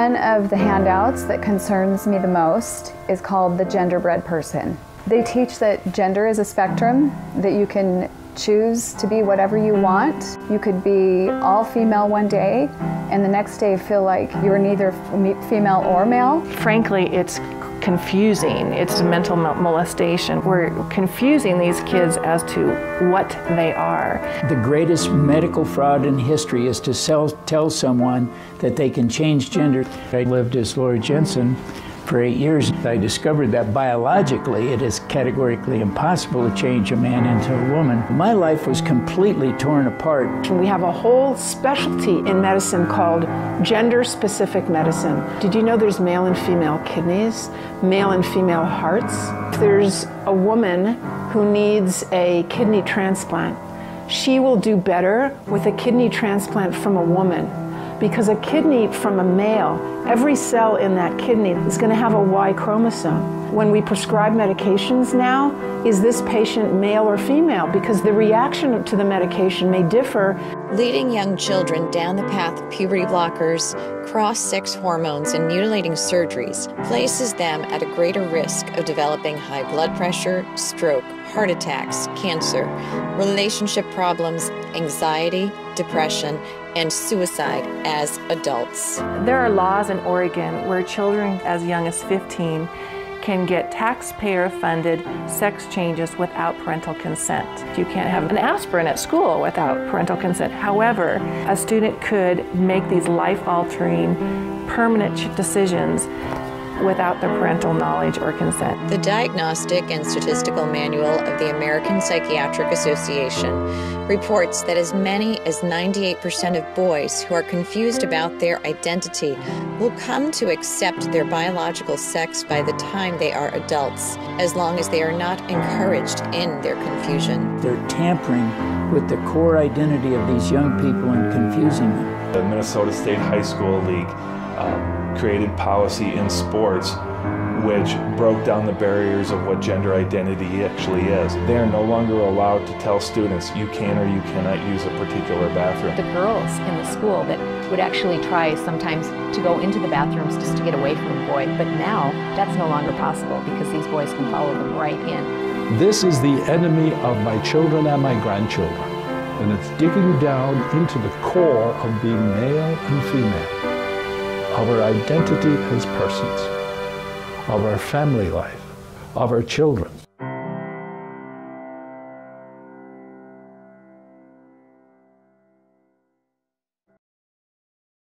One of the handouts that concerns me the most is called the genderbread person. They teach that gender is a spectrum, that you can choose to be whatever you want. You could be all female one day and the next day feel like you're neither female or male. Frankly, it's confusing. It's mental molestation. We're confusing these kids as to what they are. The greatest medical fraud in history is to tell someone that they can change gender. I lived as Laura Jensen for 8 years. I discovered that biologically it is categorically impossible to change a man into a woman. My life was completely torn apart. We have a whole specialty in medicine called gender-specific medicine. Did you know there's male and female kidneys, male and female hearts? If there's a woman who needs a kidney transplant, she will do better with a kidney transplant from a woman. Because a kidney from a male, every cell in that kidney is going to have a Y chromosome. When we prescribe medications now, is this patient male or female? Because the reaction to the medication may differ. Leading young children down the path of puberty blockers, cross-sex hormones, and mutilating surgeries places them at a greater risk of developing high blood pressure, stroke, heart attacks, cancer, relationship problems, anxiety, depression, and suicide as adults. There are laws in Oregon where children as young as 15 can get taxpayer-funded sex changes without parental consent. You can't have an aspirin at school without parental consent. However, a student could make these life-altering, permanent decisions without their parental knowledge or consent. The Diagnostic and Statistical Manual of the American Psychiatric Association reports that as many as 98% of boys who are confused about their identity will come to accept their biological sex by the time they are adults, as long as they are not encouraged in their confusion. They're tampering with the core identity of these young people and confusing them. The Minnesota State High School League created policy in sports which broke down the barriers of what gender identity actually is. They are no longer allowed to tell students you can or you cannot use a particular bathroom. The girls in the school that would actually try sometimes to go into the bathrooms just to get away from a boy, but now that's no longer possible because these boys can follow them right in. This is the enemy of my children and my grandchildren, and it's digging down into the core of being male and female, of our identity as persons, of our family life, of our children.